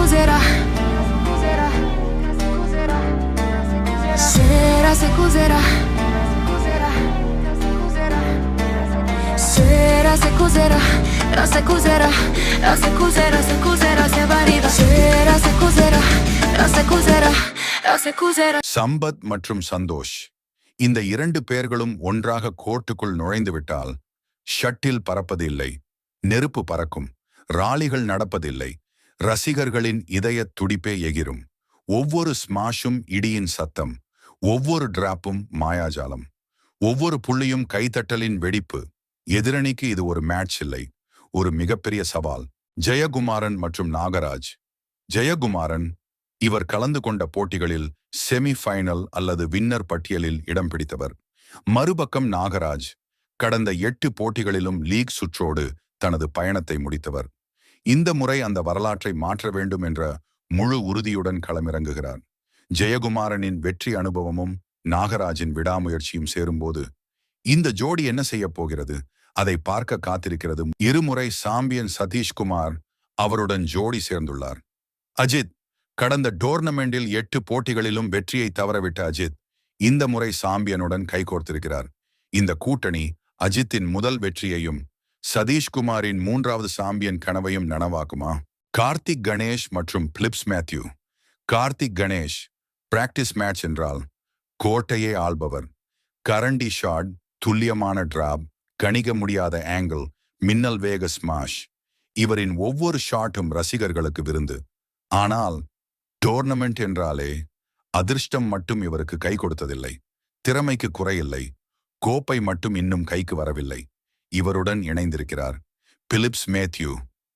cos'era. Sera se cos'era. Sera se cos'era. Se cos'era. Se cos'era. Se cos'era. Se variva. Sera se cos'era. Se cos'era. Se cos'era. Sampath மற்றும் சந்தோஷ் இந்த இரண்டு பேர்களும் ஒன்றாக கோர்ட்டுக்குள் நுழைந்துவிட்டால் shuttle பறப்பதில்லை, நெருப்பு பறக்கும், ராலிகள் நடப்பதில்லை, ரசிகர்களின் இதய துடிப்பே எகிரும். ஒவ்வொரு ஸ்மாஷும் இடியின் சத்தம், ஒவ்வொரு டிராப்பும் மாயாஜாலம், ஒவ்வொரு புள்ளியும் கைத்தட்டலின் வெடிப்பு. எதிரணிக்கு இது ஒரு மேட்ச் இல்லை, ஒரு மிகப்பெரிய சவால். ஜெயகுமாரன் மற்றும் நாகராஜ். ஜெயகுமாரன் இவர் கலந்து கொண்ட போட்டிகளில் செமிஃபைனல் அல்லது வின்னர் பட்டியலில் இடம் பிடித்தவர். மறுபக்கம் நாகராஜ் கடந்த 8 போட்டிகளிலும் லீக் சுற்றோடு தனது பயணத்தை முடித்தவர். இந்த முறை அந்த வரலாற்றை மாற்ற வேண்டும் என்ற முழு உறுதியுடன் களமிறங்குகிறார். ஜெயகுமாரனின் வெற்றி அனுபவமும் நாகராஜின் விடாமுயற்சியும் சேரும்போது இந்த ஜோடி என்ன செய்ய போகிறது, அதை பார்க்க காத்திருக்கிறது. இருமுறை சாம்பியன் சதீஷ்குமார் அவருடன் ஜோடி சேர்ந்துள்ளார். அஜித் கடந்த டோர்னமெண்டில் 8 போட்டிகளிலும் வெற்றியை தவறவிட்ட அஜித் இந்த முறை சாம்பியனுடன் கைகோர்த்திருக்கிறார். இந்த கூட்டணி அஜித்தின் முதல் வெற்றியையும் சதீஷ்குமாரின் 3வது சாம்பியன் கனவையும் நனவாக்குமா? கார்த்திக் கணேஷ் மற்றும் Philips Mathew. Karthik Ganesh practice match என்றால் கோட்டையே ஆள்பவர். கரண்டி ஷாட், துல்லியமான டிராப், கணிக்க முடியாத ஆங்கிள், மின்னல் வேக ஸ்மாஷ். இவரின் ஒவ்வொரு ஷாட்டும் ரசிகர்களுக்கு விருந்து. ஆனால் டோர்னமெண்ட் என்றாலே அதிர்ஷ்டம் மட்டும் இவருக்கு கை கொடுத்ததில்லை. திறமைக்கு குறையில்லை, கோப்பை மட்டும் இன்னும் கைக்கு வரவில்லை. இவருடன் இணைந்திருக்கிறார் பிலிப்ஸ் மேத்யூ,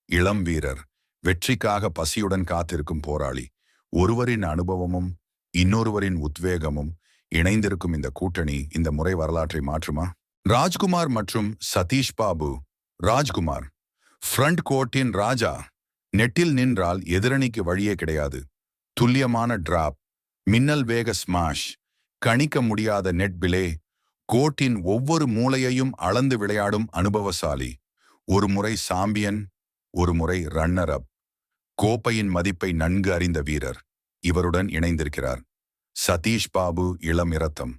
இளம் வீரர், வெற்றிக்காக பசியுடன் காத்திருக்கும் போராளி. ஒருவரின் அனுபவமும் இன்னொருவரின் உத்வேகமும் இணைந்திருக்கும் இந்த கூட்டணி இந்த முறை வரலாற்றை மாற்றுமா? ராஜ்குமார் மற்றும் சதீஷ் பாபு. ராஜ்குமார் ஃப்ரண்ட் கோர்ட்டின் ராஜா. நெட்டில் நின்றால் எதிரணிக்கு வழியே கிடையாது. துல்லியமான டிராப், மின்னல் வேக ஸ்மாஷ், கணிக்க முடியாத நெட் பிலே, கோர்ட்டின் ஒவ்வொரு மூலையையும் அளந்து விளையாடும் அனுபவசாலி. ஒரு முறை சாம்பியன், ஒரு முறை ரன்னர் அப். கோப்பையின் மதிப்பை நன்கு அறிந்த வீரர் இவருடன் இணைந்திருக்கிறார். சதீஷ் பாபு இளம் இரத்தம்,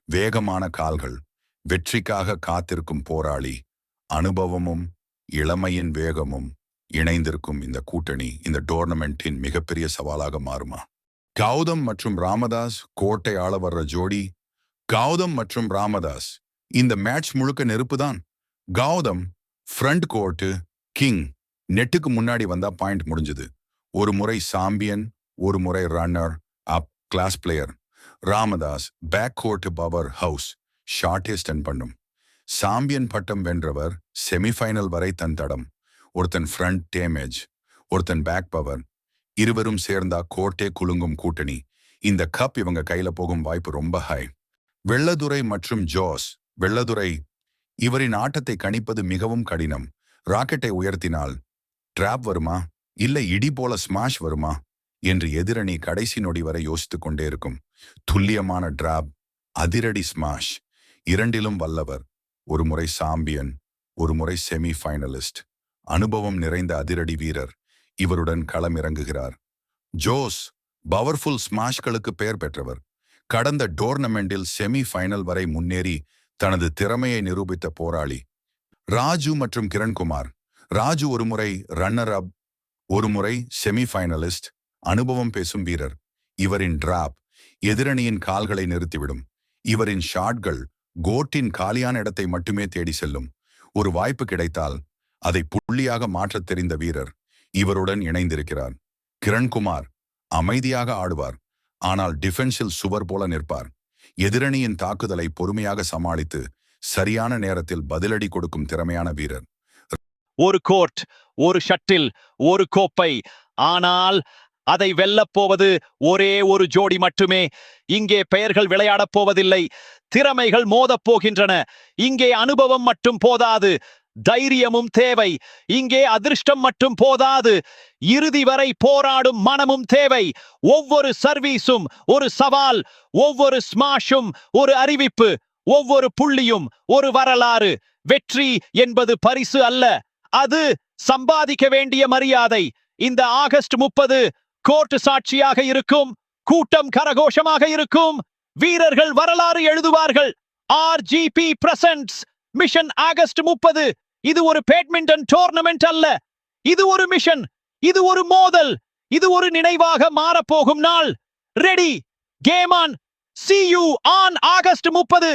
வேகமான கால்கள், வெற்றிக்காக காத்திருக்கும் போராளி. அனுபவமும் இளமையின் வேகமும் இணைந்திருக்கும் இந்த கூட்டணி இந்த டோர்னமெண்டின் மிகப்பெரிய சவாலாக மாறுமா? கௌதம் மற்றும் ராமதாஸ் கோட்டை ஆள வர்ற ஜோடி. கௌதம் மற்றும் ராமதாஸ் இந்த மேட்ச் முழுக்க நெருப்புதான். Gautham front court king. நெட்டுக்கு முன்னாடி வந்தா பாயிண்ட் முடிஞ்சது. ஒரு முறை சாம்பியன், ஒரு முறை runner up, class player. Ramadas back court power house, shortest run பண்ணும். சாம்பியன் பட்டம் வென்றவர் செமிஃபைனல் வரை தன் தடம். ஒருத்தன் ஃப்ரண்ட் டேமேஜ், ஒருத்தன் பேக் பவர். இருவரும் சேர்ந்தா கோர்ட்டே குலுங்கும் கூட்டணி. இந்த கப் இவங்க கையில போகும் வாய்ப்பு ரொம்ப ஹை. வெள்ளதுரை மற்றும் ஜோஸ். வெள்ளதுரை இவரின் ஆட்டத்தை கணிப்பது மிகவும் கடினம். ராக்கெட்டை உயர்த்தினால் டிராப் வருமா, இல்லை இடி போல ஸ்மாஷ் வருமா என்று எதிரணி கடைசி நொடி வரை யோசித்துக் கொண்டே இருக்கும். துல்லியமான டிராப், அதிரடி ஸ்மாஷ், இரண்டிலும் வல்லவர். ஒரு முறை சாம்பியன், ஒரு முறை செமி ஃபைனலிஸ்ட். அனுபவம் நிறைந்த அதிரடி வீரர் இவருடன் களமிறங்குகிறார். ஜோஸ் பவர்ஃபுல் ஸ்மாஷ்களுக்கு பெயர் பெற்றவர். கடந்த டோர்னமெண்டில் செமி ஃபைனல் வரை முன்னேறி தனது திறமையை நிரூபித்த போராளி. ராஜு மற்றும் கிரண்குமார். ராஜு ஒரு முறை ரன்னர் அப், ஒரு முறை செமி ஃபைனலிஸ்ட். அனுபவம் பேசும் வீரர். இவரின் டிராப் எதிரணியின் கால்களை நிறுத்திவிடும். இவரின் ஷாட்கள் கோட்டின் காலியான இடத்தை மட்டுமே தேடி செல்லும். ஒரு வாய்ப்பு கிடைத்தால் அதை புள்ளியாக மாற்றத் தெரிந்த வீரர் இவருடன் இணைந்திருக்கிறார். கிரண்குமார் அமைதியாக ஆடுவார், ஆனால் டிஃபென்ஸில் சுவர் போல நிற்பார். எதிரணியின் தாக்குதலை பொறுமையாக சமாளித்து சரியான நேரத்தில் பதிலடி கொடுக்கும் திறமையான வீரர். ஒரு கோர்ட், ஒரு ஷட்டில், ஒரு கோப்பை. ஆனால் அதை வெல்லப் போவது ஒரே ஒரு ஜோடி மட்டுமே. இங்கே பெயர்கள் விளையாடப் போவதில்லை, திறமைகள் மோதப் போகின்றன. இங்கே அனுபவம் மட்டும் போதாது, தைரியமும் தேவை. இங்கே அதிர்ஷ்டம் மட்டும் போதாது, இறுதி வரை போராடும் மனமும் தேவை. ஒவ்வொரு சர்வீஸும் ஒரு சவால், ஒவ்வொரு ஸ்மாஷும் ஒரு அறிவிப்பு, ஒவ்வொரு புள்ளியும் ஒரு வரலாறு. வெற்றி என்பது பரிசு அல்ல, அது சம்பாதிக்க வேண்டிய மரியாதை. இந்த ஆகஸ்ட் 30 கோர்ட் சாட்சியாக இருக்கும். கூட்டம் கரகோஷமாக இருக்கும். வீரர்கள் வரலாறு எழுதுவார்கள். RGB presents mission August 30. இது ஒரு பேட்மிண்டன் டோர்னமெண்ட் அல்ல. இது ஒரு மிஷன். இது ஒரு மோதல். இது ஒரு நினைவாக மாறப்போகும் நாள். Ready, game on. See you on August 30.